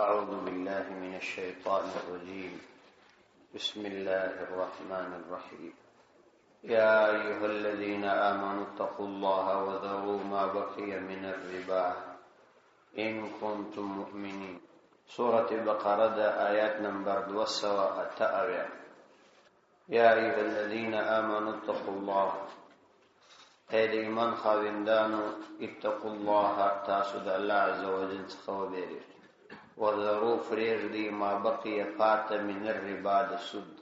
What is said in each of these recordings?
أعوذ بالله من الشيطان الرجيم. بسم الله الرحمن الرحيم. يا أيها الذين آمنوا اتقوا الله وذروا ما بقي من الربا إن كنتم مؤمنين. سورة بقرة آيات نمبر 278. يا أيها الذين آمنوا اتقوا الله، اے د ایمان خاوندانو، اتقوا الله، تاسو د الله عز وجل څخه وبېرئ. وذروا فریږدئ ما بقي پاته من الربا د سود،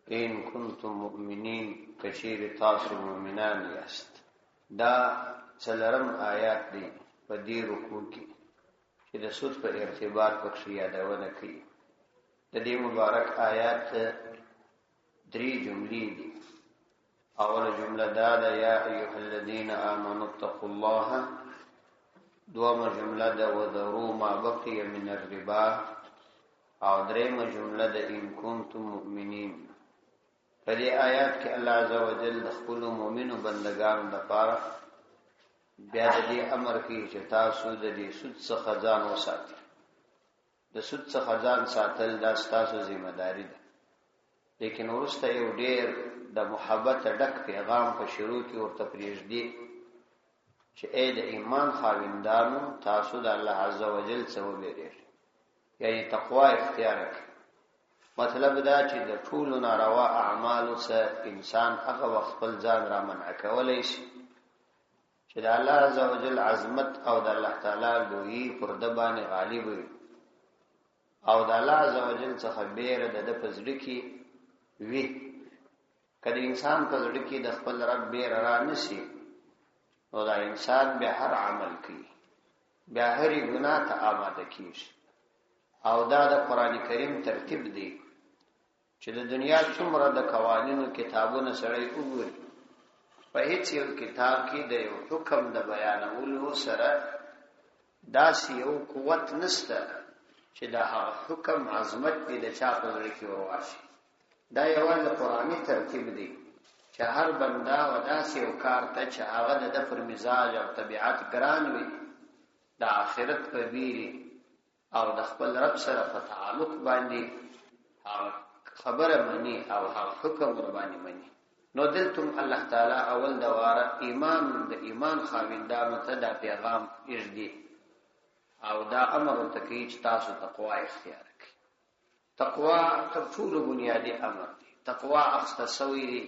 ان کنتم مؤمنین، کچیرې تاسو مؤمنان یاست. دا څلورم آیات دی په دې رکوع کې چې د سود په ارتباط پکښې یادونه کوي. د دې مبارک آیات درې جملې دي. اول جمله دا ده یا ایها الذین آمنوا اتقوا الله. دوما جمله ده وذروا ما بقي من الربا. او درېمه جمله ده ان کنتم مؤمنین. په دې آیات کې الله عز وجل د خپل مؤمنو بندگانو لپاره بیا د دې امر کوي چې تاسو د دې سود څخه ځان وساتئ. د سود څخه ځان ساتل دا ستاسو ذمہ داری ده. لیکن وروسته یو ډېر د محبت ډک پیغام په شروع کې ورته پرېږدي چې اے د ایمان خاوندانو، تاسو د الله عز وجل څخه وبېرئ، یعنی تقوا اختیار کړئ. مطلب دا چې د ټولو ناروا اعمالو څخه انسان هغه وخت خپل ځان را منع کولی شي چې د الله عز وجل عظمت او د الله تعالی لویي پر ده باندې غالب وي، او د الله عز وجل څخه بیره د ده په زړه کې وي. که د انسان په زړه کې د خپل رب بیره را نشي، نو دا انسان بیا هر عمل کوي، بیا هرې ګناه ته آماده کیږي. او دا د قرآن کریم ترتیب دی چې د دنیا څومره د قوانینو کتابونه سړی وګوري، په هیڅ یو کتاب کې د یو حکم د بیانولو سره داسې یو قوت نشته چې د هغه حکم عظمت دې د چا په زړه کې ورواچي. دا یوازې قرآني ترتیب دی چې هر بنده و داسې یو کار ته چې هغه د ده پر مزاج او طبیعت ګران وي، د آخرت په بیرې او د خپل رب سره په تعلق باندې هغه خبره مني او هغه حکم ور باندې مني. نو دلته الله تعالی اول د واره د ایمان خاوندانو ته دا پیغام ایږدي او دا امر ورته کوي چې تاسو تقوا اختیار کړئ. تقوا تر ټولو بنیادي امر دی. تقوا اخته سوی دی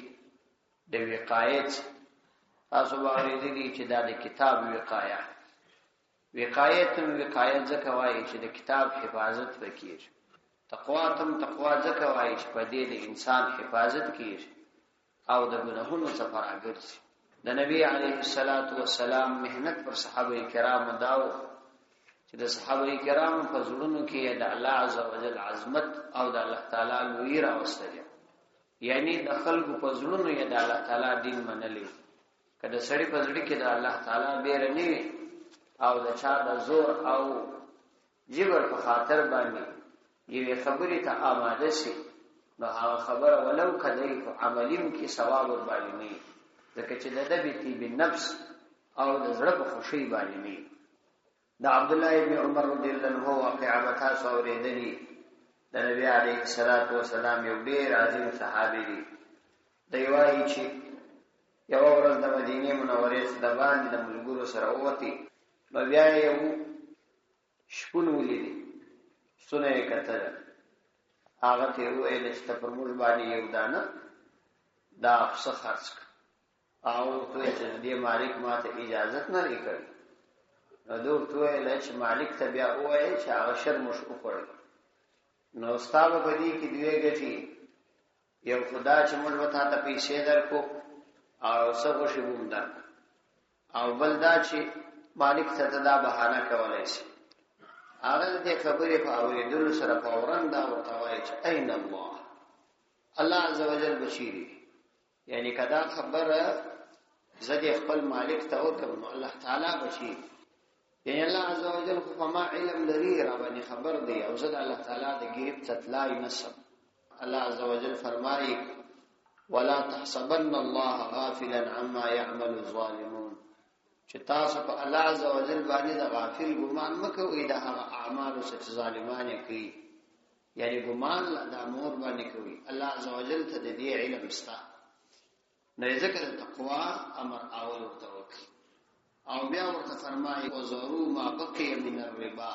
د وقایت. تاسو به اورېدلي چې دا د کتاب وقایه. وقایت ځکه وایي چې د کتاب حفاظت وکړي. تقوا ځکه وایي چې په دې د انسان حفاظت کیږي او د ګناهونو څخه راګرځي. د نبی علیه الصلاۃ والسلام محنت پر صحابه کرامو داو چې د صحابه کرامو په زړونو کې د الله عز وجل عظمت او د الله تعالی لوی راوستل، یعنی د خلکو په زړونو یې د الله تعالی دین منلی. کله سړی په زړه کې د الله تعالی بیره نه وي او د چا د زور او جبر په خاطر باندې یوې خبرې ته آماده شي، نو هغه خبره ولو کدی په عملیم کې ثواب ور باندې نه، ځکه چې د ده بیتی بالنفس او د زړه په خوشۍ باندې نه. د عبد الله ابن عمر رضی الله عنه واقعه به تاسو اورېدلي. د نبی علیه الصلاۃ والسلام یو ډېر عظیم صحابي دی. دی وایي چې یوه ورځ د مدینې منورې څخه د باندې د ملګرو سره ووتې، نو بیا یې یو شپون ولیدې، ستونه یې کتله. هغه ته یې وویل چې ته پر موږ باندې یو دانه دا پسه خرڅ کړه. هغه ورته وویل چې د دې مالک ما ته اجازت نه دی کړی. نو ده ورته وویل چې مالک ته بیا ووایې چې هغه شر موږ وخوړل، نو ستا به په دې کې دوې ګټې، یو خو دا چې موږ به تا ته پیسې درکړو او څه غوښې به هم درکړو، او بل دا چې مالک ته ته دا بهانه کولی شي. هغه د دې خبرې په اورېدلو سره فوراً دا ورته وایي چې این الله، الله عز وجل بشیري، یعنی که دا خبره زه دې خپل مالک ته وکړم نو الله تعالی بشیر، یعنی الله عز وجل خو په ما علم لري، را باندې خبر دی، او زه د الله تعالی د ګریب ته تلای نشم. الله عز وجل فرمایي ولا تحسبن الله غافلا عما يعمل الظالمون. چې تاسو په الله عزوجل باندې د غافل ګمان مکوئ د هغه اعمالو چې ظالمان کوي، یعنی ګمان د امور باندې کوي. الله عزوجل ته د دې علم ستا نه ذکر تقوا امر اول ورته وکړي، او بیا ورته فرمایي وزروا ما بقي من الربا،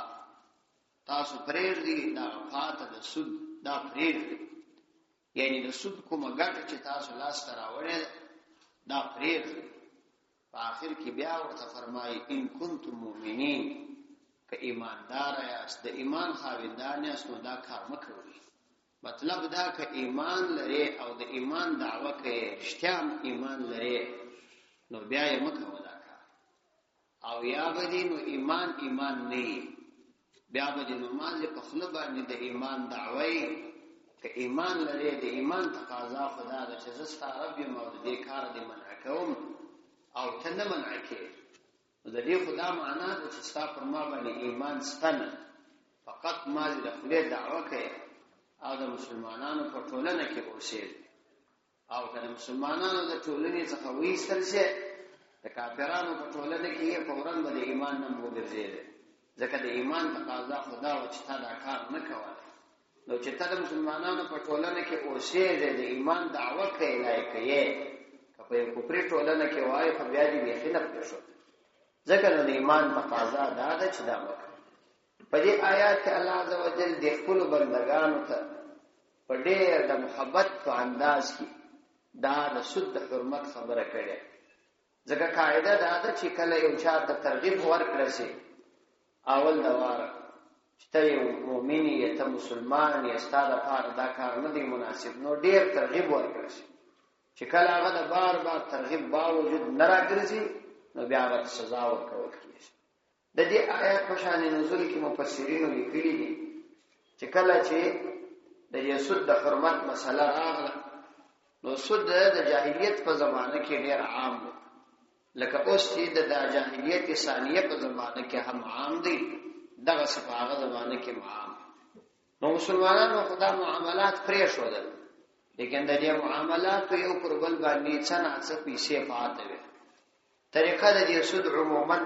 تاسو پرېږدئ دا فاته د سود، دا پرېږدئ، یعنی د سود کومه ګټه چې تاسو لاس ته راوړې دا پرېږدئ. په آخر کې بیا ورته فرمایي ان کنتم مؤمنین، که ایماندار یاست، د ایمان خاوندان یاست، نو دا کار مه کوئ. مطلب دا که ایمان لرې او د ایمان دعوه کوې، رښتیا ایمان لرې، نو بیا یې مه کوه دا کار. او یا به دې نو ایمان نه یې، بیا به دې نو مال په خوله باندې د ایمان دعوه یې. که ایمان لرې، د ایمان تقاضا خو دا ده چې زه ستا رب یم او د دې کار دې منع کوم او ته نه منع کړې. نو د دې خو دا معنا ده چې ستا پر ما باندې ایمان شته نه، فقط ما دې د خولې دعوه کوې او د مسلمانانو په ټولنه کې اوسېږي. او که د مسلمانانو د ټولنې څخه وایستل شي، د کافرانو په ټولنه کې یې فوراً به د ایمان نه وګرځېدې، ځکه د ایمان تقاضا خو دا وه چې تا دا کار نه کولی. نو چې ته د مسلمانانو په ټولنه کې اوسېږې، د ایمان دعوه کوې، لایق یې، که په یو کفري ټولنه کې وایې خو بیا دې بیخي نه پرېښود، ځکه نو د ایمان تقاضا دا ده چې دا وکړه. په دې آیات کې الله عزوجل د خپلو بندګانو ته په ډېر د محبت په انداز کې دا د سود د حرمت خبره کړې. ځکه قاعده دا ده چې کله یو چا ته ترغیب ورکړه شي اول د واره چې ته یو مؤمن یې، ته مسلمان یې، ستا دپاره دا کار نه دی مناسب، نو ډېر ترغیب ورکړه شي. چې کله هغه د بار بار ترغیب باوجود نه راګرځي، نو بیا هغه ته سزا ورکول کېږي. د دې آیات په شان نزول کې مفسرینو لیکلي دي چې کله چې د دې سود د حرمت مسله راغله، نو سود د جاهلیت په زمانه کې ډېر عام و، لکه اوس چې د جاهلیت ثانیه په زمانه کې هم عام دی، دغسې په هغه زمانه کې عام. نو مسلمانانو خو دا معاملات پرېښودل، لیکن د دې معاملاتو یو پر بل باندې څه نه څه پیسې پاتې وې. طریقه د دې سود عموما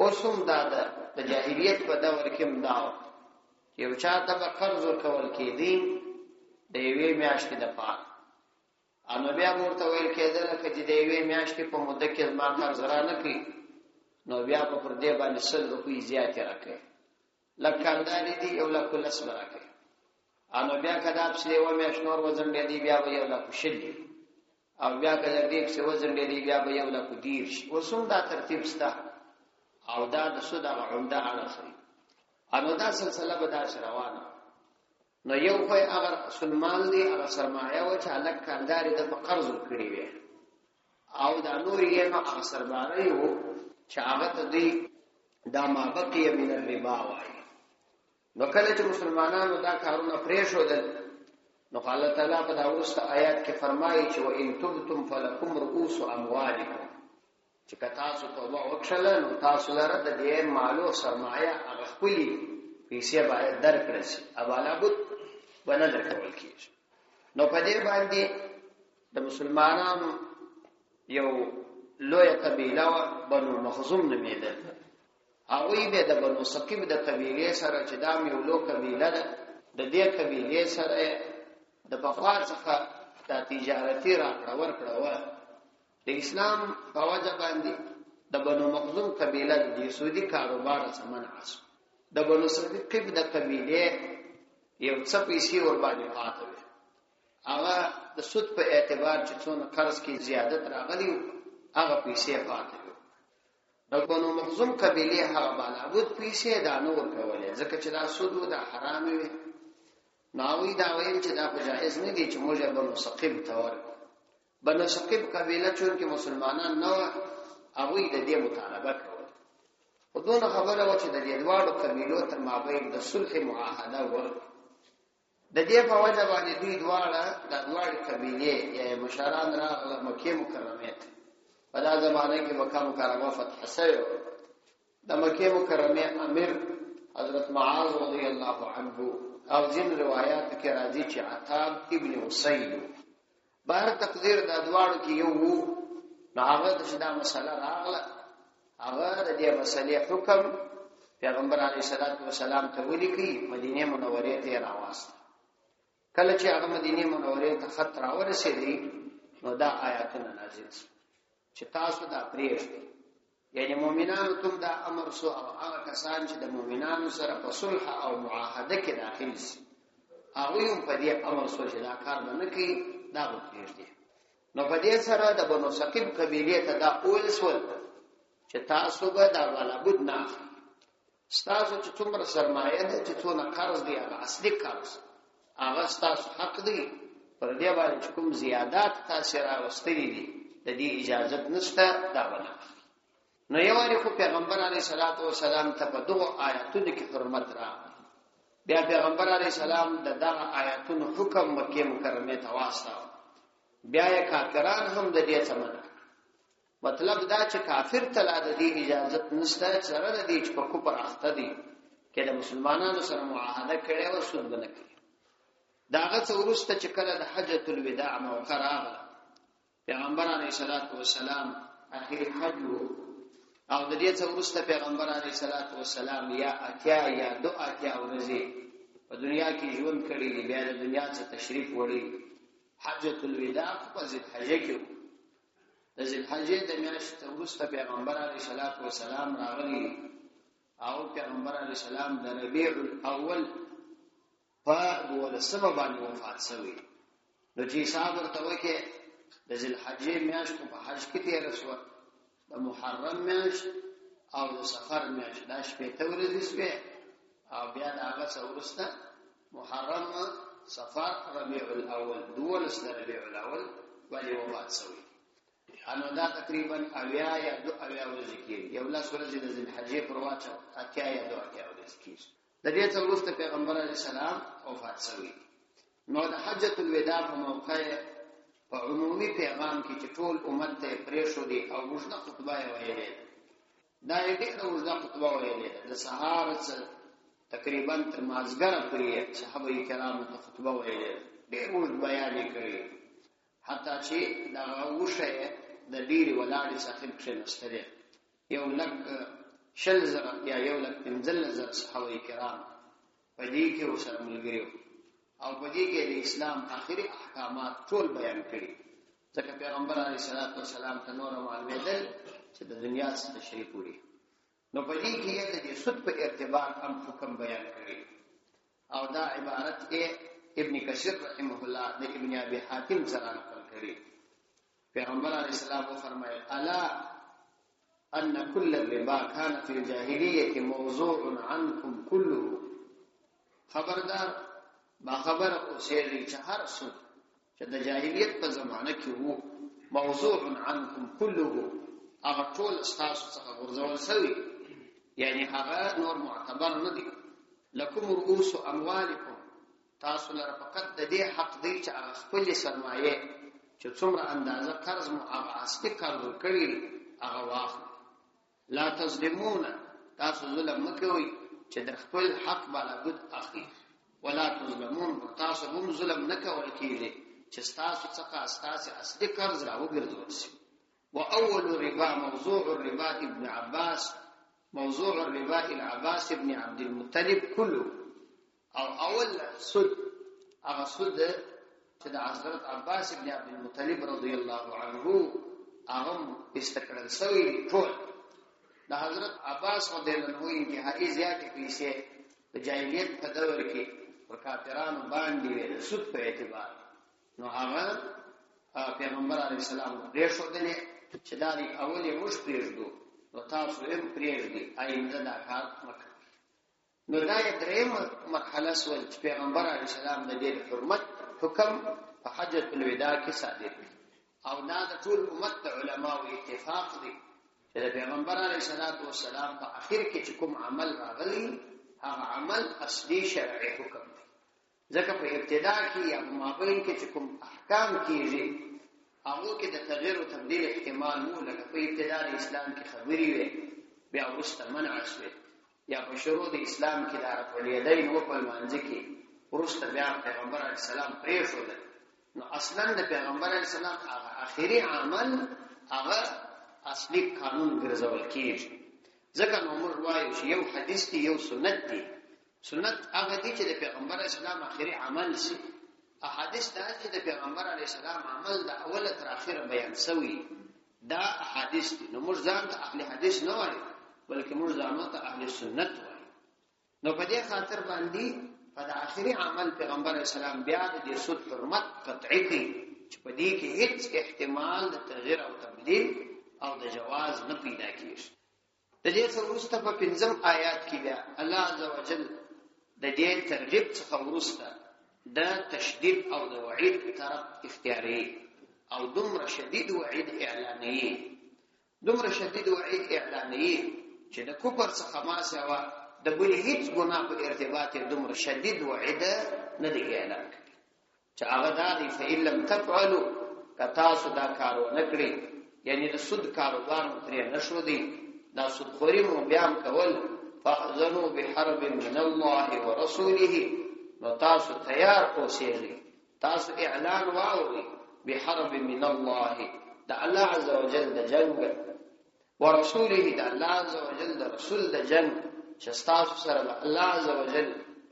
اوس هم دا ده، د جاهلیت په دور کې هم دا و، یو چا ته به قرض ورکول کېدی د یوې میاشتې دپاره، نو بیا به ورته ویل کېدله که چې د یوې میاشتې په موده کې زما قرض را نه کړي، نو بیا به پر دې باندې 100 روپۍ زیاتې راکړي، لږ کاندارې دي 1,10,000 به راکړي. نو بیا که دا پسې یوه میاشت نور وځنډېدی، بیا به 1,20,000، او بیا که د دې پسې وځنډېدی، بیا به 1,10,000. اوس هم دا ترتیب شته، او دا د سود هغه عمده اړخ دی. نو دا سلسله به داسې روانه. نو یو خو یې هغه اصل مال دی، هغه سرمایه وه چې هلک کاندارې ده په قرض ورکړې وې، او دا نور یې نو هغه سربارۍ و چې هغه ته دوی دا ما بقیه من الربا وایي. نو کله چې مسلمانانو دا کارونه پرېښودل، نو الله تعالی په دا وروسته آیات کې فرمایي چې وان تبتم فلکم رؤوس اموالکم، چې که تاسو توبه وکړله، نو تاسو لره د دې مالو سرمایه هغه خپلې پیسې باید درکړه شي، ابالابد به نه درکول کېږي. نو په دې باندې د مسلمانانو یو لویه قبیله وه، بنو مخزوم نومېدل. هغوی به د بنو ثقیف د قبیلې سره چې دا یو لو قبیله ده، د دې قبیلې سره د پخوا څخه دا تجارتي راکړه ورکړه وه. د اسلام په وجه باندې د بنو مخزوم قبیله د دې سودي کاروبار څخه منع شو. د بنو ثقیف د قبیلې یو څه پیسې ورباندې پاته وې، هغه د سود په اعتبار چې څونه قرض کې زیادت راغلی، هغه پیسې پاته وې. د بنو مخزوم قبیلې هغه بالابود پیسې دا نه ورکولې، ځکه چې دا سود و، دا حرامې وې. نو هغوی دا ویل چې دا خو جایز نه دي چې موږ بنو ثقیف ته ورکړو. بنو ثقیف قبیله چونکې مسلمانان نه وه، هغوی د دې مطالبه کوله. خو دونه خبره وه چې د دې دواړو قبیلو تر مابین د صلح معاهده ورکړه. د دې په وجه باندې دوی دواړه د دواړې قبیلې یا مشران راغله مکې مکرمې ته. په دا زمانه کې مکه مکرمه فتح شوې وه. د مکې مکرمې امیر حضرت معاذ رضی الله عنه، او ځینې روایاتو کې راځي چې عتاب ابن اسید و. بهر تقدیر دا دواړو کې یو وو. نو هغه چې دا مسله راغله، هغه د دې مسلې حکم پیغمبر علیه الصلاۃ والسلام ته ولیکي، مدینه منورې ته راوست. کله چې هغه مدینه منورې ته خط راورسېدی نو دا آیاتونه نازل شول چې تاسو دا پرېږدئ، یعنی مؤمنانو ته دا امر شو او هغه کسان چې د مؤمنانو سره په صلح او معاهده کې داخل شي هغه هم په دې امر شو چې دا کار نه کوي، دا وکړي. نو په دې سره د بنو ثقيف قبيله ته دا اول سول چې تاسو به دا ولا بد نه تاسو چې څومره سرمایه ده چې څونه قرض دی هغه اصلي قرض هغه تاسو حق دی، پر دې باندې کوم زیادات تاسو راوستلي دي د دې اجازه نشته دا ولا. نو یو واری خو پیغمبر علیه الصلاۃ والسلام ته په دغه آیاتونو کې حرمت را بیا پیغمبر علیه السلام د دغه آیاتونو حکم مکه مکرمه ته واسطه، بیا یې کافران هم د دې څخه مطلب دا چې کافر ته لا د دې اجازه نشته سره د دې چې په کوپر اخته دي کې د مسلمانانو سره معاهده کړي او سود نه کوي. داغه څورسته چې کله د حجۃ الوداع موقع راغله پیغمبر علیه الصلاۃ والسلام اخر حج او د دې څورسته پیغمبر علیه الصلاۃ والسلام یا اتیا یا دو اتیا ورځې په دنیا کې ژوند کړی، بیا د دنیا څخه تشریف وړي. حجۃ الوداع په ذوالحجه کې د ذوالحجه د میاشتې وروسته پیغمبر علیه الصلاۃ والسلام راغلی او پیغمبر علیه السلام د ربیع الاول په 12 باندې وفات شوی. نو چې حساب ورته وکړي د ذوالحجه میاشت په حج کې تیر شو، د محرم میاشت او د صفر میاشت دا شپږ ورځې شوه او بیا د هغه وروسته محرم صفر ربیع الاول 12 ربیع الاول باندې وفات شوی. انو دا تقریبا اویا یا دو اویا ورځې کې یو لاس ورځې د ذوالحجه پر واچو اتیا یا دو اتیا ورځې کې د دې څلورسته پیغمبر علیه السلام وفات شوی. نو د حجۃ الوداع په موقع په عمومي پیغام کې چې ټول امت ته پریښو دي او وژنه خطبه یې ویلې، دا یې ډېره وژنه خطبه ویلې د سهار څخه تقریبا تر مازګره پورې صحابه کرامو ته خطبه ویلې، ډېر وژن بیان یې کړی، حتی چې دا وشه د ډېری ولاړې څخه کښېنستلې. یو لک شل زره یا یو لک 15 زره صحابه کرام په دې کې وسره ملګري او په دې کې د اسلام آخري احکامات ټول بیان کړي، ځکه پیغمبر علیه الصلاۃ والسلام ته نور معلومېدل چې د دنیا څخه تشریف وړي. نو په دې کې یې د سود په ارتباط هم حکم بیان کړي او دا عبارت کې ابن کثیر رحمه الله د ابن ابي حاتم سره نقل کړي. پیغمبر علیه السلام فرمایي الا ان كل الربا كان في الجاهليه موضوع عنكم كله، خبردار با خبره اوسېږي چې هر څه چې د جاهلیت په زمانه کې وو موضوع عنكم كله هغه ټول تاسو څخه ورزول شوی، یعنی هغه نور معتبر نه دي. لکم رؤوس اموالکم، تاسو لپاره فقط د دې حق دی چې هغه خپل سرمایه چې څومره اندازه قرض مو هغه اصلي قرض کړی هغه واخلئ. لا تظلمون، تاسو ظلم مکوئ چې د خپل حق بالا بد اخلي، ولا تظلمون، تاسو هم ظلم نکول کیږي چې تاسو څخه تاسو اصلي قرض راوګرځول شي. واول الربا موضوع الربا ابن عباس، موضوع الربا العباس ابن عبد المطلب كله، او اول سود هغه سود چې د حضرت عباس ابن عبد المطلب رضی الله عنه هغه استقرار شوی ټول د حضرت عباس رضی الله عنه انتهایی زیاتې پیسې د جاهلیت په دور کې پر کافرانو باندې د سود په اعتبار. نو هغه پیغمبر علیه السلام پرېښودلې چې دا دی اول یې موږ پرېږدو، نو تاسو هم پرېږدئ، آینده دا کار مه کوئ. نو دا یې درېیمه مرحله سول چې پیغمبر علیه السلام د دې حرمت حکم په حجۃ الوداع کې صادر دی او دا د ټول امت د علماو اتفاق دی چې د پیغمبر علیه السلام په اخر کې چې کوم عمل راغلی هغه عمل اصلي شرعي حکم دی، ځکه په ابتدا کې یا په مابین کې چې کوم احکام کېږي هغه کې د تغییر او تبدیل احتمال مو، لکه په ابتدا د اسلام کې خبرې وي بیا وروسته منع شوې، یا په شروع د اسلام کې د رفع الیدین و په لمانځ کې وروسته بیا پیغمبر علیه السلام پرېښودل. نو اصلا د پیغمبر علیه السلام هغه آخري عمل هغه اصلي قانون ګرځول کیږي. ځکه نو موږ وایو چې یو حدیث دی یو سنت دی. سنت هغه دی چې د پیغمبر اسلام اخري عمل سي. احادیث دا چې د پیغمبر علی السلام عمل د اوله تر اخره بیان شوی دا احادیث دي. نو موږ ځان ته اهل حدیث نه وایو بلکې موږ ځان ته اهل سنت وایو. نو په دې خاطر باندې په د اخري عمل پیغمبر اسلام بیا د سود حرمت قطعي کوي چې په دې کې هیڅ احتمال د تغییر او تبديل او د جواز نه پیدا کیږي. د دې څخه وروسته په 5 آیات کې بیا الله عزوجل د دې ترغیب څخه وروسته د تشدید او د وعید طرف اختیاري او دومره شدید وعید اعلاني، دومره شدید وعید اعلاني چې د کفر څخه ما سوا د بل هیڅ ګناه په ارتباط دومره شدید وعید نه دی اعلان کړی چې هغه دا دی فإن لم تفعلوا کتاسو دا کارو نکړي، یعنی د سود کاروبار متری نشو دی، دا سود خوري مو بیان کول، فاذنوا بحرب من الله ورسوله، نو تاسو تیار اوسئ، تاسو اعلان واورئ بحرب من الله د الله عز وجل د جنگ، ورسوله د الله عز وجل د رسول د جنگ، چې تاسو سره الله عز وجل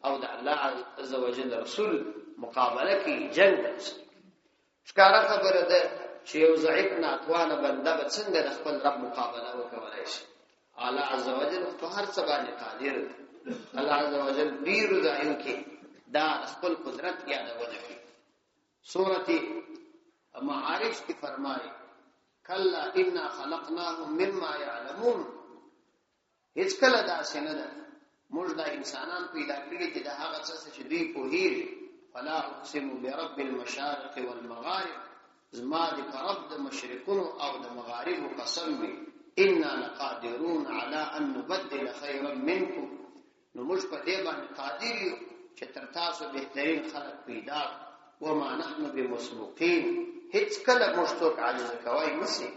او د الله عز وجل رسول مقابله کې جنگ وشي. ښکاره خبره ده چې یو ضعیف ناتوانه بنده به څنګه د خپل رب مقابله وکولای شي. الله عز وجل په هر څه باندې قادر دی. الله عز وجل ډیر ځایو کې دا خپل قدرت یادونه کوي. سورۃ معارج کې فرمایي کلا انا خلقناهم مما يعلمون. هیڅ کله دا څنګه ده موږ د انسانان پیدا کړی چې د هغه څه چې دوی پوهیږي. فلا اقسم برب المشارق والمغارب، زما د رب د مشرقونو او د مغاربو قسم وي. انا لقادرون على ان نبدل خيرا منكم، نو موږ په دې باندې قادر یو چې تر تاسو بهترین خلق پیدا. وما نحن بمسبوقين، هیڅ کله موږ څوک عاجز کوي نشي.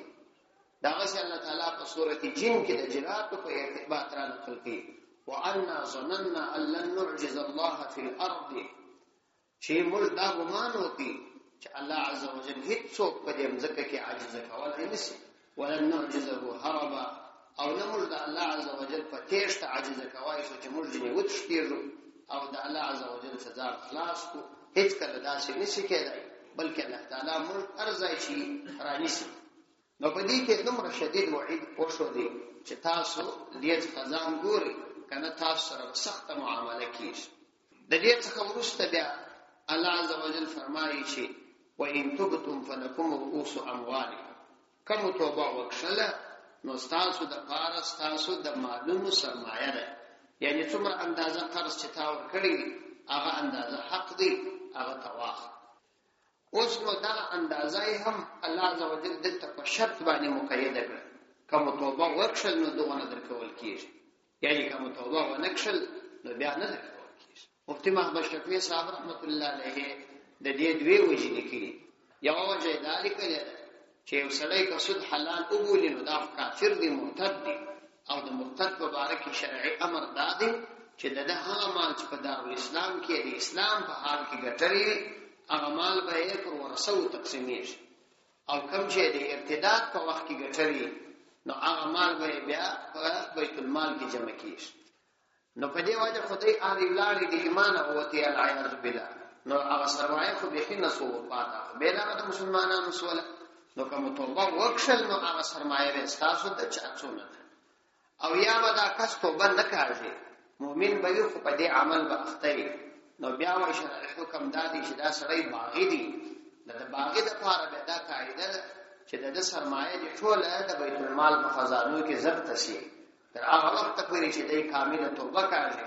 دا غسه الله تعالی په سورۃ جن کې د جنات په ارتباط را نقل کړي وانا ظننا ان لن نعجز الله في الارض، چې موږ دا ګمان وکړي چې الله عز وجل هیڅ څوک په دې ځکه کې عاجز کولای نشي. ولن نعجزه هربا، او نه موږ د الله عز وجل په تېښته عاجز کوي چې موږ دې وتښتېږو او د الله عز وجل څخه خلاص کو. هیڅ کله داسې نشي کېدای بلکې الله تعالی موږ ارزای شي رانیسي. نو په دې کې دومره شدید وعید وشو دی چې تاسو دې ځان ګوري کنه تاسو سره سخت معامله کیږي. د دې څخه وروسته بیا الله عز وجل فرمایي چې وان تبتم فلكم رؤوس اموالکم، کوم توبه وکړه نو تاسو د پاره تاسو د مالونو سرمایه ده، یعنی څومره اندازه قرض چې تا ورکړي هغه اندازه حق دی هغه تواخ. اوس نو دا اندازه هم الله عز وجل دلته په شرط باندې مقیده کړ. کوم توبه وکړه نو دغه درکول کیږي، یعنی کوم توبه ونکړه نو بیا نه درکول کیږي. مفتی محمد شفیع صاحب رحمت الله علیه د دې دوی وجې لیکلي. یو وجه دا لیکلی چې یو سړی که سود حلال وبولي نو دا کافر دی، مرتد دی، او د مرتد په باره کې شرعي امر دا دی چې د هغه مال چې په دارالاسلام کې د اسلام په حال کې ګټلي هغه مال به یې پر ورثو تقسیمیږي، او کوم چې د ارتداد په وخت کې ګټلي نو هغه مال به بیا په بیت المال کې جمع کیږي. نو په دې وجه خدای اړ لاړې د ایمان او ته العیاذ بالله، نو هغه سرمایه خو به نه سو پاته به لا د مسلمانانو سواله. نو کوم توبه وکړل نو هغه سرمایه به تاسو د چاڅونه، او یا ودا کس توبه نه کوي مؤمن به یو په دې عمل به اخته. نو بیا و شرع حکم دادی چې دا سړی باغی دی، د باغی د لپاره به دا قاعده چې د سرمایه د ټوله د بیت المال په خزانو کې ضبط شي تر هغه وخت پورې چې د کامله توبه کوي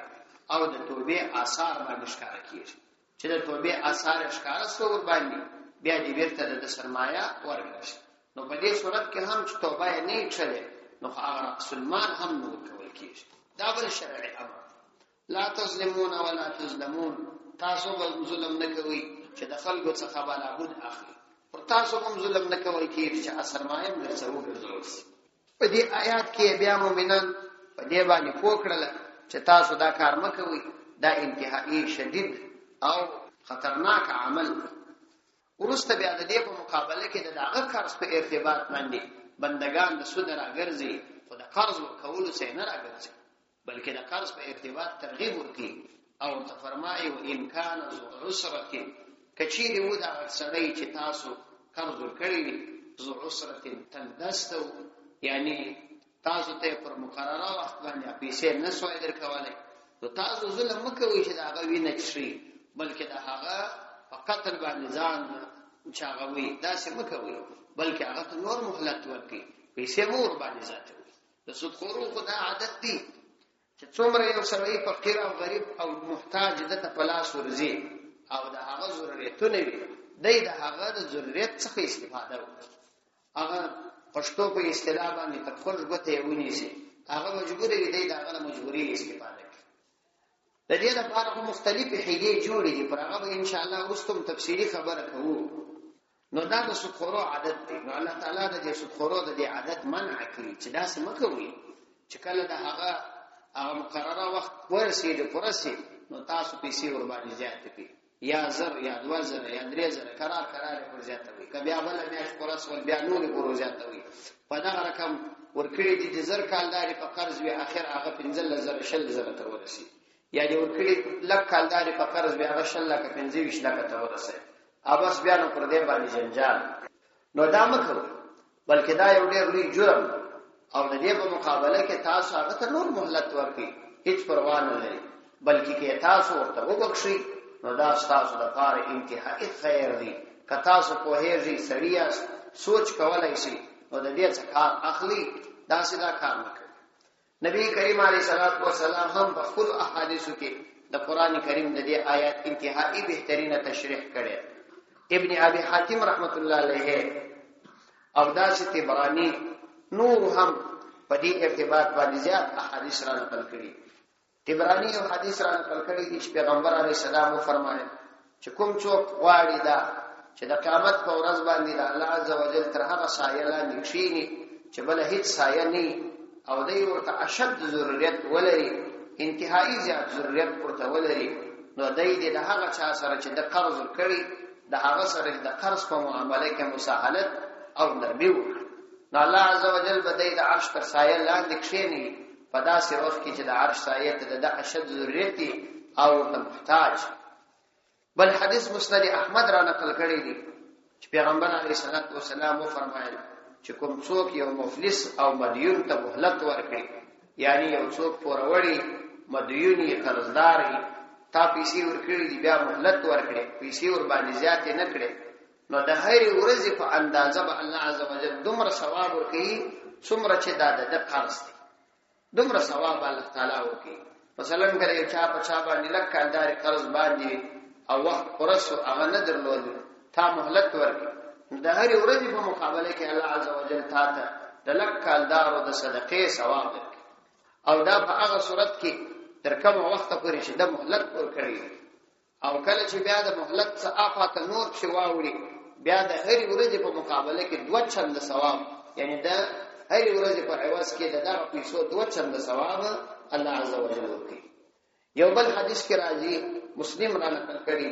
او د توبې آثار باندې ښکار کیږي. چې د توبې آثار ښکار سور باندې بیا دې ورته د سرمایه ورکړي. نو په دې صورت کې هم چې توبه نه کړي نو هغه رأس المال هم نو کول کیږي. دا بل شرعي امر. لا تظلمون ولا تظلمون، تاسو به ظلم نه کوئ چې د خلکو څخه بلاغود اخلي، پر تاسو هم ظلم نه کوئ کېږي چې سرمایه مرسته وګرځول شي. په دې آیات کې بیا مؤمنان په دې باندې پوه کړل چې تاسو دا کار مه کوئ، دا انتهایی شدید او خطرناک عمل. وروسته بیا د دې په مقابله کې د هغه کار په ارتباط باندې بندگان د سود راګرځي خو د قرض ورکولو څخه نه راګرځي بلکې د قرض په ارتباط ترغیب ورکړي او تفرمایي امکان ذو عسره کچيري و دا سړی چې تاسو قرض ورکړي ذو عسره تندستو یعنی تاسو ته پر مقرره وخت باندې پیسې نه سوې درکولای نو تاسو ظلم مکوئ چې دا هغه ویني شي بلکې دا هغه فقط باندې ځان چاغوي دا څه مکوئ بلکې هغه ته نور مهلت ورکړي پیسې مور باندې ذاتوي د سودخورو خدا عادت دي چې څومره یو سړی فقیر او غریب او محتاج د ته پلاس ورزي او دا هغه ضرورتونه وي د هغه د ضرورت څخه استفاده وکړي هغه پښتو په اصطلاح باندې تخرج غته ونیسي هغه مجبور دی د هغه مجبوري استفاده کوي د دې لپاره مختلفې حیلې جوړې دي پر هغه ان شاء الله اوس کوم تفصیلی خبره کوو نو دا د سودخورو عادت دی نو الله تعالی د دې سودخورو د دې عادت منع کړی چې دا څه مکوي چې کله د هغه مقرره وخت ورسېږي پرسي نو تاسو پیسې ور باندې زیات کړئ یا زر یا 2000 یا 3000 قرار پر زیاتوي کبه بل میاش پرس ول بیا نور پر زیاتوي په دا رقم ورکړي دي زر کالداري په قرض وی اخر هغه 15000 شل تر ورسي یا دې ورکړي لک کالداري په قرض بیا هغه شل لک 25 لک تر ورسي اوبس بیا نو پر دې باندې جنجال نو دا مکو بلکې دا یو ډېر لوی جرم او د دې په مقابله کې تاسو هغه ته نور مهلت ورکړي هیڅ پروا نه لري بلکې کې تاسو ورته وبخشي نو دا تاسو د لپاره انتهایی خیر دی که تاسو په هیڅ سړیا سوچ کولای شي او د دې څخه اخلي دا سیدا کار وکړي نبی کریم علیه الصلاۃ والسلام هم په خپل احادیثو کې د قران کریم د دې آیات انتهایی بهترینه تشریح کړي ابن ابي حاتم رحمت الله علیه او داسې طبرانی نور هم په دې ارتباط باندې زیات احادیث را نقل کړي طبرانی یو حدیث را نقل کړی دی چې پیغمبر علیه السلام فرمایي چې کوم څوک غواړي دا چې د قیامت په ورځ باندې د الله عزوجل تر هغه سایه لاندې کښیني چې بل هیڅ سایه نه او دوی ورته اشد ضرورت ولري انتهایی زیات ضرورت ورته ولري نو دوی د هغه چا سره چې د قرض کړي د هغه سره د قرض په معاملې کې مساهلت او نرمي وکړي نو الله عزوجل به د عرش تر سایه لاندې کښیني په داسې وخت کې چې د عرش سایه ته د اشد ضرورت او محتاج بل حدیث مسند احمد را نقل کړی دی چې پیغمبر علیه الصلاۃ والسلام فرمایل چې کوم څوک یو مفلس او مدیون ته مهلت ورکړي یعنی یو څوک پوروړي مدیون یې قرضدار تا پیسې ورکړي دی بیا مهلت ورکړي پیسې ور باندې زیات نه کړي نو د هر ورځې په اندازه به الله عزوجل دومره ثواب ورکړي څومره چې د قرض دی دومره ثواب الله تعالی ورکړي مثلا کله یو چا په چا باندې لک کالداري قرض باندې او وخت پرسو هغه نه درلود تا مهلت ورکړي د هر ورځې په مقابله کې الله عزوجل تا ته د لک کالدارو د صدقې ثواب ورکړي او دا په هغه صورت کې تر کومه وخت پورې چې د مهلت ورکړي او کله چې بیا د مهلت څخه افاته نور شي واوړي بیا د هر ورځې په مقابله کې دوه چند ثواب یعنی د هر ورځې په عوض کې دغه پیسو دوه چند ثواب الله عزوجل ورکړي یو بل حدیث کې راځي مسلم را نقل کړي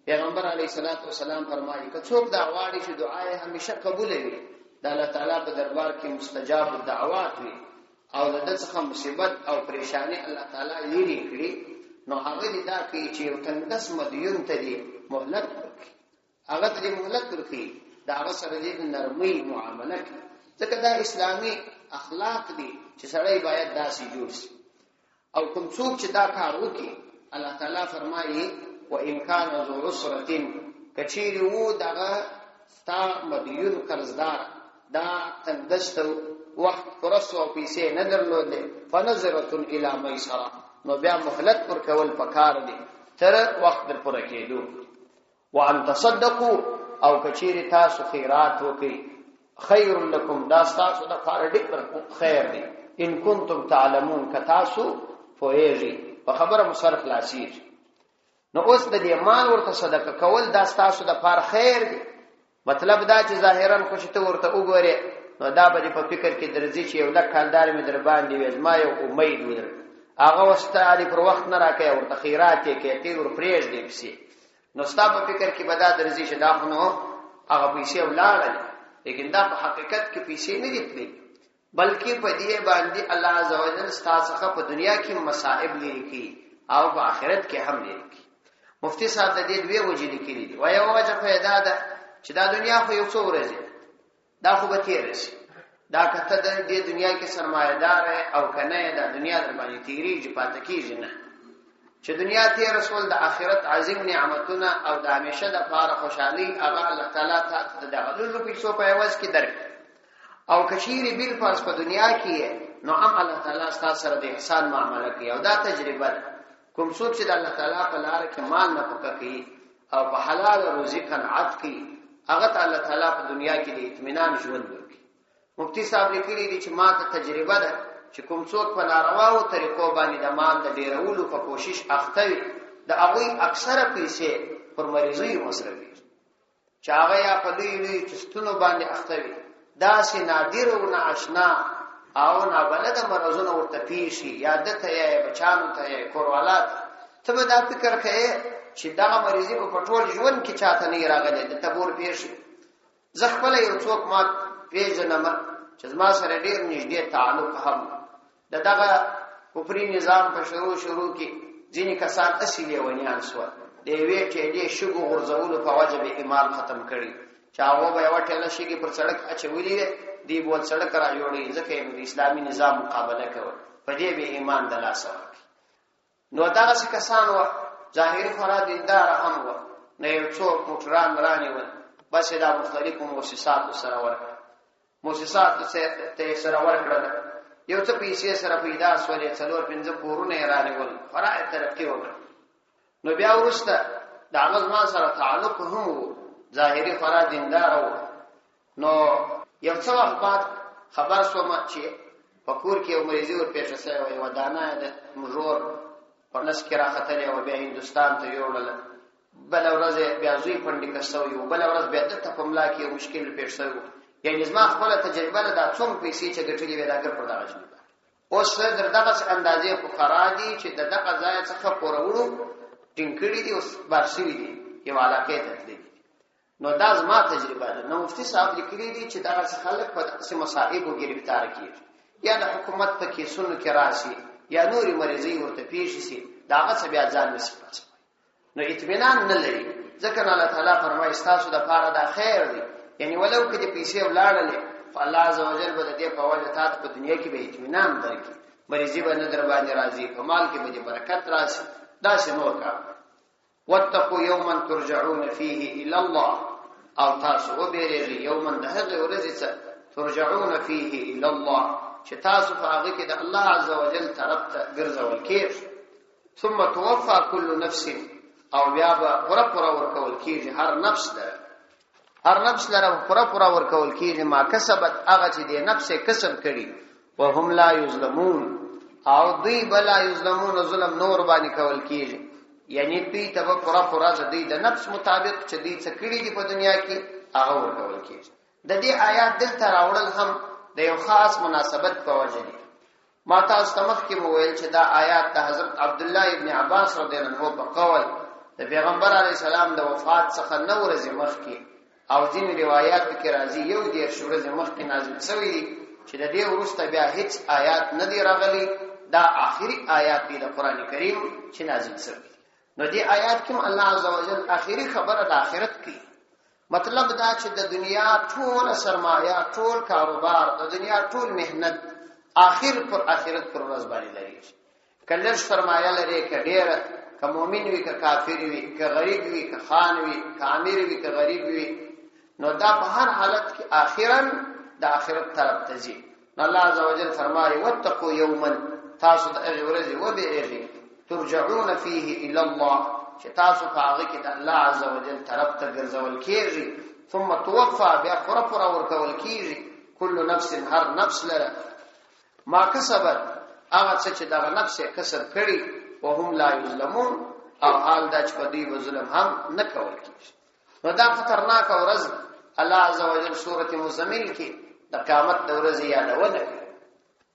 پیغمبر علیه الصلاۃ والسلام فرمایي که څوک دا غواړي چې دعا یې همیشه قبول وي د الله تعالی په دربار کې مستجاب الدعوات وي او د څخه مصیبت او پریشانی الله تعالی لري کړي نو هغه دې دا کوي چې یو تندس مدیون ته دې مهلت ورکړي هغه ته مهلت ورکړي دا هغه سره دې نرمي معامله کوي ځکه دا اسلامي اخلاق دي چې سړی باید داسې جوړ شي او کوم څوک چې دا کار وکړي الله تعالی فرمایي وان كان ذو عسره کچيري وو دغه ستا مدیون قرضدار دا تندست وخت پرسو پیسې نه درلودې فنظره الى ميسره نو بیا مهلت پر کول پکار دي تر وخت در پر کېدو وان تصدقوا او کچيري تاسو خیرات وکړي خیر لکم دا تاسو د کار ډېر خیر دی ان کنتم تعلمون کتاسو فویږي په خبره مصرف لاسیر نو اوس د دې مال ورته صدقه کول دا تاسو د کار خیر دی مطلب دا چې ظاهرا خوشته ورته وګوره نو دا به په فکر کې درځي چې یو لک کالدار مې در باندې وې ما یو امید ودر هغه واستعلی پر وخت نه راکې ورته خیرات کې تیر ور پریز دی پسې نو ستا په فکر کې بدا درځي چې دا نو هغه پیسې ولاړل لیکن دا په حقیقت کې پیسې نه دي تللی، بلکې په دې باندې الله عزوجل ستاسو څخه په دنیا کې مصائب لري کی او په آخرت کې هم لري کی. مفتی صاحب د دې دوه وجې لیکلي دي. وایي وجه پیدا ده چې دا دنیا خو یو څو ورځې دا خو به تیر شي، دا کته د دې دنیا کې سرمایه‌دار او کنه دا دنیا در باندې تیریږي پاتې کیږي نه، چې دنیا تیر رسول د آخرت عظیم نعمتونه او د همیشه د پاره خوشحالي هغه الله تعالی ته د غلو پیسو په عوض کې درکړي. او کشیری بیل فرض په دنیا کې نو هم الله تعالی ستاسو سره د احسان معامله کوي. او دا تجربه ده، کوم څوک چې د الله تعالی په لار کې مال نه پکې کوي او په حلال روزي قناعت کوي، هغه ته الله تعالی په دنیا کې د اطمینان ژوند ورکړي. مفتی صاحب لیکلي دي چې ما ته تجربه ده چې کوم څوک په نارواو طریقو باندې د مال د ډیرولو په کوشش اخته وي، د هغوی اکثره پیسې پر مریضیو مصرفي، چې هغه یا په لوی لوی چستونو باندې اخته وي، داسې نادر او نااشنا او نابلده مرضونه ورته پیښي، یا دته یې بچانو ته یې کوروالات. ته به دا فکر کوې چې دغه مریضي په ټول ژوند کې چاته نه راغلی، د تبور پیښي. زه خپله یو څوک ما پیژنم چې زما سره ډېر نږدې تعلق هم د دغه کفري نظام په شروع کې ځینې کسان اصلي لیونیان سول، د یوې ټېلې شګو غورځولو په وجه به ایمان ختم کړي، چې هغه به یوه ټېله شګې پر سړک اچولې دی بول سړک را جوړوي، ځکه یې د اسلامي نظام مقابله کوي، په دې به ایمان د لاسه ورکړي. نو دغسې کسان وه، ظاهري خورا دینداره هم وه، نه یو څوک موټران رانیول، بس یې دا مختلفو مؤسساتو سره ورکړه، مؤسساتو ته یې سره ورکړله، یو څه پیسې سره پیدا سولې، 4-5 کورونه یې رانیول، خورا یې ترقي وکړه. نو بیا وروسته د هغه زما سره تعلق هم و، ظاهري خورا دینداره و. نو یو څه وخت بعد خبر شوم چې په کور کې یو مریضي ورپېښه سوې وه، یوه دانه د مژور په نس کې راختلې وه، بیا هندوستان ته یوړله. بله ورځ بیا زوی پنډیکه سوی و، بله ورځ بیا دته په ملا کې یو مشکل پېښ سوی و. یعنې زما خپله تجربه ده، دا څومره پیسې چې ګټلې وې دا ګر پر دغه ژبه. اوس در دغسې اندازې فقرا دي چې د دغه ځایه څخه پوروړو ټینګ کړي دي، اوس بار شوي دي، یو علاقې ته تللي دي. نو دا زما تجربه ده. نو مفتی صاحب لیکلي دي چې دغسې خلک په داسې مصائبو ګرفتار کېږي، یا د حکومت په کیسونو کې راشي، یا نورې مریضۍ ورته پیښې شي، د هغه څه بیا ځان نسي خلاصولی، نو اطمینان نه لري. ځکه نو الله تعالی فرمایي ستاسو دپاره دا خیر دی، یعنې ولو که دې پیسې ولاړلې، خو الله عز وجل به د دې په وجه تا ته په دنیا کې به اطمینان درکړي، مریضي به نه در باندې راځي، په مال کې به دې برکت راشي. داسې مه وکړه. واتقوا یوما ترجعون فیه الی الله، او تاسو وبېرېږئ یوما د هغې ورځې څخه ترجعون فیه الی الله چې تاسو په هغه کې د الله عز وجل طرف ته ګرځول کېږي. ثم توفى كل نفس، او بیا به پوره ورکول کېږي هر نفس لره، هر نفس لره پوره ورکول کېږي ما کسبت، هغه چې دې نفس یې کسب کړي، وهم لا یظلمون، او دوی به لا یظلمون، ظلم نور باندې کول کېږي. یعنی دوی ته به پوره د دوی د نفس مطابق چې دوی څه کړي دي په دنیا کې هغه ورکول کېږي. د دې آیات دلته راوړل هم د یو خاص مناسبت په وجه دي. ما تاسو ته مخکې وویل چې دا آیات د حضرت عبدالله ابن عباس رضی الله عنه په قول د پیغمبر علیه السلام د وفات څخه 9 ورځې مخکې، او ځینې روایاتو کې راځي 11 ورځې مخکې نازل شوي دي، چې د دې وروسته بیا هیڅ آیات نه دی راغلی. دا آخري آیات دی د قرآن کریم چې نازل شوي. نو دې آیات کې الله عز وجل آخري خبره د آخرت کوي. مطلب دا چې د دنیا ټول سرمایه، ټول کاروبار، د دنیا ټول مهنت آخر پر آخرت پر ورځ باندې لري. که لږ سرمایه لري، که ډېره، که مؤمن وي، که کافر وي، که غریب وي، که خان وي، که امیر وي، که غریب وي، نو دا په هر حالت کې آخرا د آخرت طرف ته ځي. نو الله عز وجل فرمایي واتقوا یوما، تاسو د هغې ورځې وبېرېږئ، ترجعون فیه الی الله، چې تاسو په هغه کې د الله عز وجل طرف ته ګرځول کېږي. ثم توفى، بیا پوره ورکول کېږي، کل نفس، هر نفس لره، ما کسبت، هغه څه چې دغه نفس یې کسب کړي، وهم لا یظلمون، او حال دا چې په دوی به ظلم هم نه کول کېږي. نو دا خطرناکه ورځ الله عز وجل سورة مزمل کې د قیامت د ورځې یادونه کوي.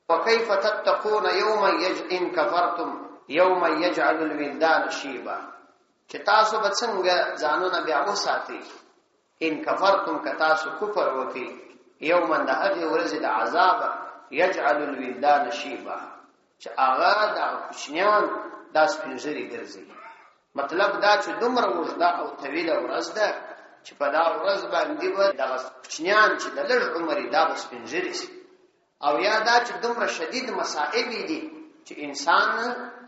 وکیف تتقون یوما ان کفرتم یوما یجعل الولدان شیبا، چې تاسو به څنګه ځانونه بیا وساتئ ان کفرتم کتاسو کفر وکي یوما د هغه ورځې د عذاب یجعل الولدان شیبا چې هغه د کوچنیان داس پنځري ګرځي. مطلب دا چې دومره وژدا او طویله ورځ ده چې په دا ورځ باندې به د کوچنیان چې د لږ عمر دا بس پنځري شي. او یا دا چې دومره شدید مصائب دي چې انسان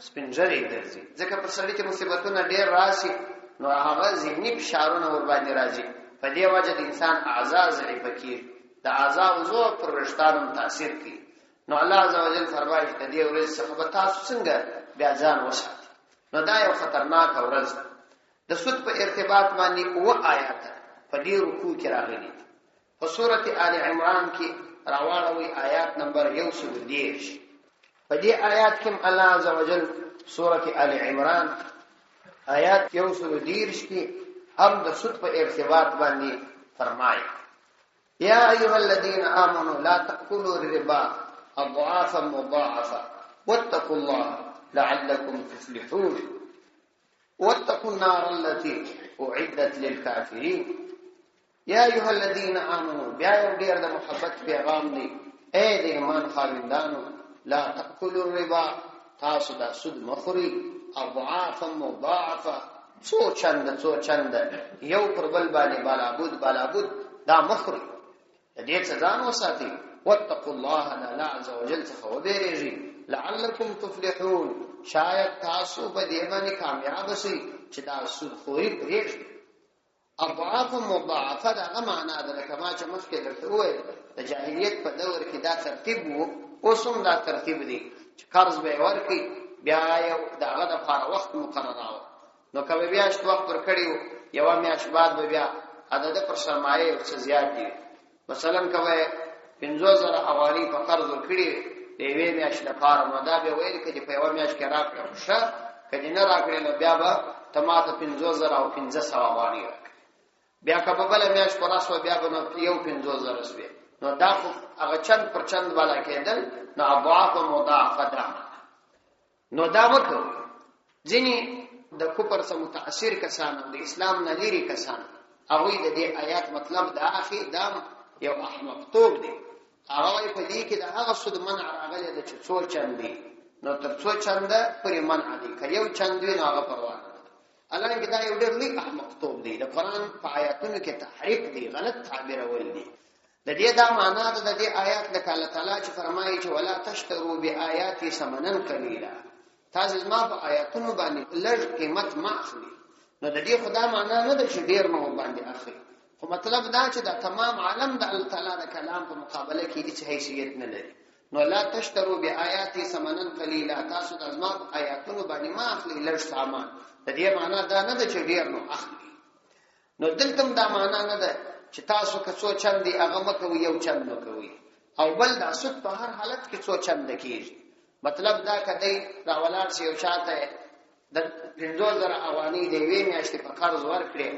سپنځري ګرځي. ځکه په سړي کې مصیبتونه ډېر راشي نو هغه ذهني فشارونه ور باندې راځي. په دې وجه د انسان اعضاء ضعیف کیږي، د اعضاء وزو پر رشتانو تاثیر کوي. نو الله عزوجل فرمایي چې دې ورځ څخه به تاسو څنګه بیا ځان وساتئ. نو دا یو خطرناک ورځ ده. د سود په ارتباط باندې او آیات په دې رکوع کې راغلي. په سورته آل عمران کې راوړوي آیات نمبر 110. په دې آیات کې الله عزوجل سورته آل عمران آیات 110 کې هم د سود په ارتباط باندې فرمایي: یا ایها الذین آمنوا لا تأکلوا الربا اضعافا مضاعفا واتقوا الله لعلكم تفلحون واتقوا النار التي اعدت للكافرين. یا ایها الذین آمنوا بیا یو ډیر د محبت پیغام دی: اے د ایمان خاوندانو، لا تأکلوا الربا، تاسو د سود مخوري، اضعافا مضاعفا، څو چند یو پر بل باندې بالابود دا مخوري. د دې ځان وساتئ. واتقوا الله، الله عز وجل څخه وبېرېږئ، لعلكم تفلحون، شاید تاسو په دې باندې کامیاب شئ چې دا سود خوري پرېږدئ. اضعاف مضاعفه دا معنا ده لکه ما چې مخکې درته وویل د جاهلیت په دور کې دا ترتیب وو، اوس هم دا ترتیب دی چې قرض به ورکړي بیا یو دغه دپاره وخت مقرراوه. نو که به میاشت وخت ورکړی و یوه میاشت بعد به بیا عدده پر سرمایه یو څه زیات دي. مثلا که به 50,000 افغانۍ په قرض ورکړي د یوې میاشتې لپاره، نو دا به ویل که دې په یوه میاشت کې راکړه ښه، که دې نه راکړې نو بیا به ته ما ته 50,000 او 500 افغانۍ راکړې. بیا که په بله میاشت پوره شوه بیا به نو یو 50,000 شوې. نو دا خو هغه چند پر چند بالا کېدل. نو اضعاف مضاعفه ده. نو دا وکړو ځینې د کفر څخه متاثر کسان او د اسلام نه لرې کسان هغوی د دې آیات مطلب دا اخی دا یو احمقتوب دی. هغه په دې کې د هغه سود منع راغلی ده چې څو چند دي، نو تر څو چنده پورې منع دي، که یو چند وي نو هغه پروا نه ده. حالانکه دا یو ډېر لوی احمقتوب دی. د قرآن په آیاتونو کې تحریف دی، غلط تعبیرول دي. د دې دا معنا ده د دې آیات لکه الله تعالی چې فرمایي چې ولا تشتروا بآیاتي ثمنا قلیلا، تاسو زما په آیاتونو باندې لږ قیمت ما اخلي. نو د دې خدا معنا نه ده چې ډېر نو باندې اخلي، خو مطلب دا چې دا تمام عالم د الله تعالی د کلام په مقابله کې هیڅ حیثیت نه لري. نو لا تشتروا بآیاتي ثمنا قلیلا، تاسو د زما په آیاتونو باندې ما اخلي لږ سامان. د دې معنا دا نه ده چې ډېر نو اخلي. نو دلته دا معنا نه ده چې تاسو که څو چند دی هغه مه کوئ، یو چند مه کوئ. او بل دا سود په هر حالت کې څو چنده کېږي. مطلب دا که دی راولاړ شي یو چاته د 50,000 افغانۍ د یوې میاشتې په قرض ورکړې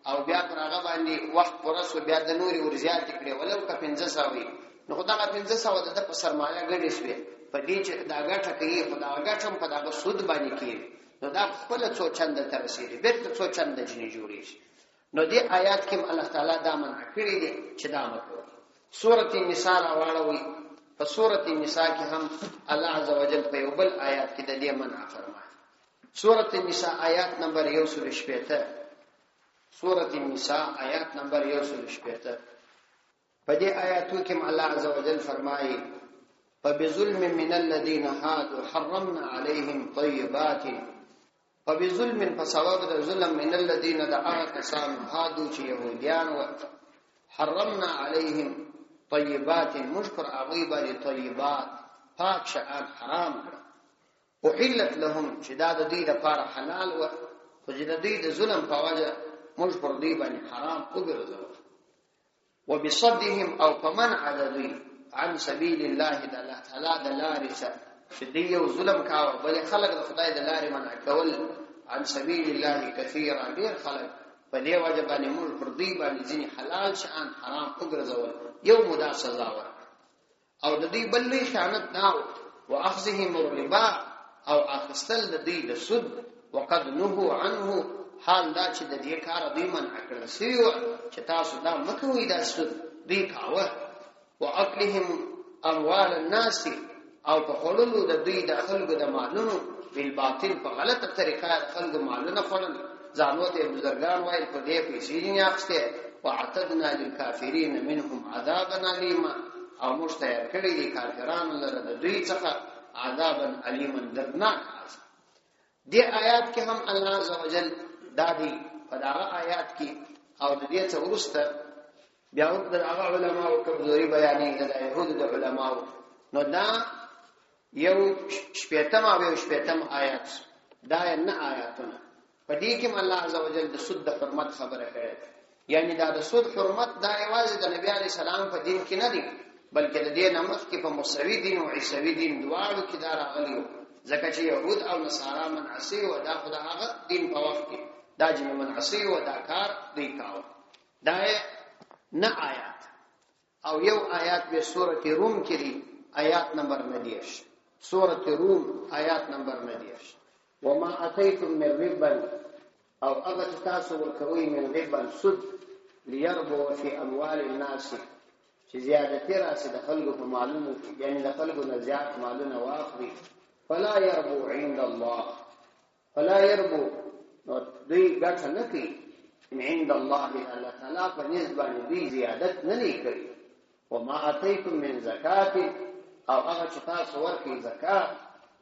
او بیا پر هغه باندې وخت پوره شو بیا د نورې ور زیاتې کړې ولو که 500 وي، نو خو دغه 500 د ده په سرمایه ګډې شوې. په دې چې دا ګټه کوي خو دغه ګټه هم په دغه سود باندې کېږي. نو دا خپله څو چنده ته رسېږي، بېرته څو چنده جنې جوړېږي. نو دې آیات کې الله تعالی دا منع کړی دی چې دا مه کوئ. سورة النساء راواړوئ. په سورة النساء کې هم الله عز وجل په یو بل آیات کې د دې منع فرمایي. سورة النساء آیات نمبر 180. سورة النساء آیات نمبر 180. په دې آیاتو کې الله عز وجل فرمایي: فبظلم من الذين هادوا حرمنا عليهم طيبات. فبظلم فسبب د ظلم من الذين دعا کسان هادو چې يهوديان و حرمنا عليهم طيبات، مشکر اغوی باندې طيبات پاک شان حرام کړه. احلت لهم چې دا د دې لپاره حلال و، خو چې د دې د ظلم په وجه مشکر دې باندې حرام وګرځول. وبصدهم او فمنع دوی عن سبيل الله د الله تعالی د لارې څخه چې دې یو ظلم کاوه، بل خلک د خدای د لارې منع کول. عن سبيل الله كثيرا، ډېر خلک په دې وجه باندې موږ پر دې باندې ځینې حلال شان حرام وګرځول، یو مودا سزا ورکړه. او د دې بل لوی خیانت دا و واخذهم الربا، او اخستل د دې د سود، وقد نهوا عنه حال دا چې د دې کار دوی منع کړل سوی و چې تاسو دا مکوئ دا سود دوی کاوه واکلهم اموال الناس او په خللو د دوی د خلکو د مالونو بالباطل په غلطه طریقه د خلکو مالونه خورل ځانو ته بزرګان وایي په دې پیسې نه اخسته واعتدنا للكافرين منهم عذابا اليما او مشتهر کړي دي کافرانو لره د دوی څخه عذابا الیما دردناک. دې آیات کې هم الله عزوجل دادی په دغه آیات کې او د دې څخه ورسته بیا د هغه علماء کمزوري بیانې د يهودو د علماء نو دا یو شپیتم او یو شپیتم آیات دا نه آیاتونه په دې کې الله عزوجل د سود د حرمت خبره کړې یعنی دا د سود حرمت دا یوازې د نبی عليه السلام په دین کې نه دی بلکې د دې نمخ کې په موسوي دین او عیسوي دین دواړو کې دا راغلی ځکه چې يهود او نصارا منعسي او دا خدای هغه دین په وخت کې دا چې منعسي او دا کار دی کاوه دا نه آیات او یو آیات به سورته روم کې دی آیات نمبر 90 سورته روم آیات نمبر 90 وما اتيتم من ربا او هغه تاسو ورکوي من ربا سود ليربو في اموال الناس چې زیادتی راسي د خلکو په مالونو یعنی د خلکو نه زیات مالونه واخلي فلا يربو عند الله فلا يربو نو دوی ګټه نه کوي عند الله الله تعالی په نسبت دوی زیادت نه کوي وما اتيتم من زکات او هغه چې تاسو ورکوي زکات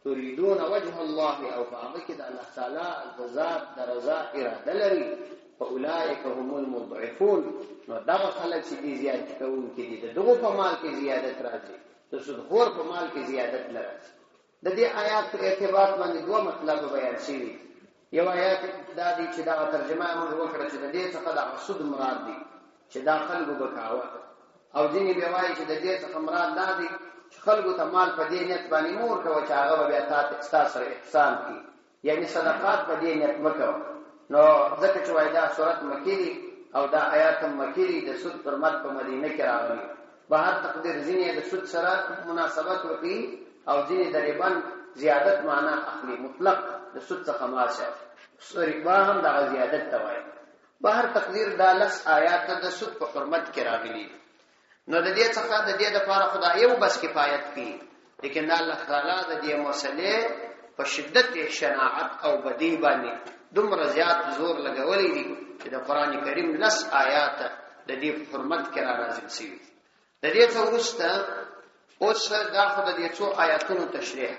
تريدون وجه الله او فعبك الله تعالى الجزاء درجات اراده لري فاولئك هم المضعفون نو دا خلک چې دي زیات کوونکي دي دغه په مال کې زیادت راځي د سود خور په مال کې زیادت لري د دې آیات په اعتبار باندې دوه مطلب بیان شوي یو آیات دا دي چې دا ترجمه موږ وکړه چې د دې څخه د سود مراد دي چې دا خلکو بکاوه او ځینې به وایي چې د دې څخه مراد دا دي خلقو ته مال په دې نیت باندې مور کوي چې هغه بیا تاسو سره احسان کوي یعنی صدقات په دې نیت وکړو نو ځکه چې وایي دا سورۃ مکی دی او دا آیات مکی دی د سود حرمت په مدینه کې راغلي بهر تقدیر ځینې د سود سره مناسبت وکړي او ځینې د ربا زیادت معنا اخلي مطلق د سود څخه ماشه ربا هم د زیادت توای بهر تقدیر د لس آیات د سود په حرمت کې راغلي نو د دې څخه د دې لپاره خدای یو بس کفایت کوي لیکن الله تعالی د دې مسلې په شدت شناعت او بدی باندې دومره زیات زور لګولې دي چې د قران کریم لس آیات د دې حرمت کې را نازل شوي د دې څخه وروسته اوس دا خو د دې څو آیاتونو تشریح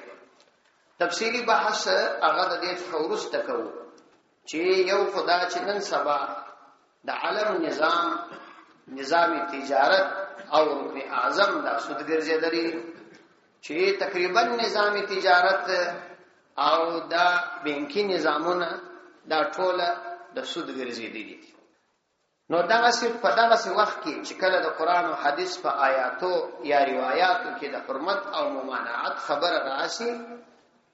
تفصیلی بحث هغه د دې څخه وروسته کوو چې یو خدای چې نن سبا د عالم نظام تجارت او رکن اعظم دا سود ګرځېدلی چې تقریبا نظام تجارت او دا بانکي نظامونه دا ټول د سود ګرځېدلی نو دا صرف په دغه وخت کې چې کله د قران او حدیث په آیاتو یا روایتو کې د حرمت او ممانعت خبره راشي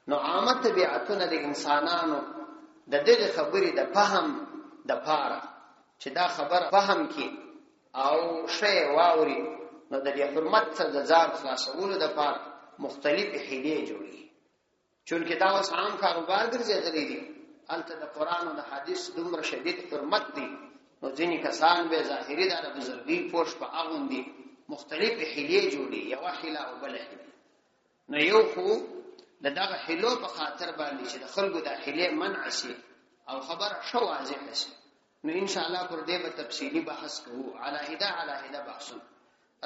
نو عامه طبيعتونه د انسانانو د دې خبرې د فهم د پاره چې دا خبره فهم کې او شی واوري نو د دې حرمت څخه د ځان خلاصولو د پاره مختلف حیلې جوړي چونکه دا اوس عام کاروبار ګرځېدلی دي البته د قران او د حدیث دومره شدید حرمت دي نو ځینې کسان به ظاهري د بزرګي پوش په اغوندي مختلف حیلې جوړي یو حیله او بل حیله نو یو خو دغه حیلو په خاطر باندې چې د خلکو د حیلې منع شي او خبر شو واضح شي نو ان شاء الله پر دې به تفصیلی بحث کوو علاهده بحثونه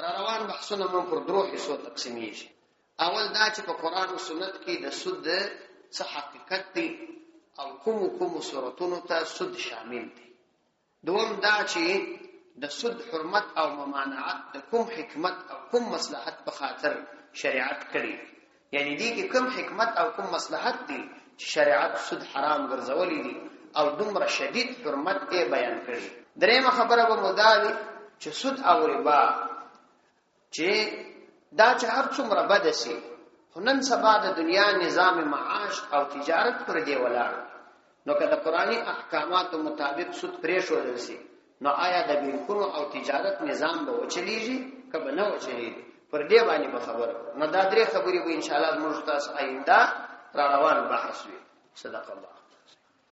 روان بحثونه مون پر درو حصو تقسیمي شي اول دا چې په قران او سنت کې د سود څه حقیقت دی او کوم صورتونو ته سود شامل دي دوم دا چې د سود حرمت او ممانعت د کوم حکمت او کوم مصلحت په خاطر شریعت کړی یعنی دې کې کوم حکمت او کوم مصلحت دي چې شریعت سود حرام ګرځولې دي او دومره شدید حرمت یې بیان کړی درېمه خبره به مداري چې سود او ربا چې دا چې هر څومره بد شي نن سبا د دنیا نظام معاش او تجارت پر دی ولاړ نو که د قرآنی احکاماتو مطابق سود پرې شوړل شي نو آیا د بانکونو او تجارت نظام به وچلیږي که به نه وچلیږي پر دې باندې به خبره نو دا درې خبرې به ان شاء الله موږ تاسو آینده را روان بحث وي صدق الله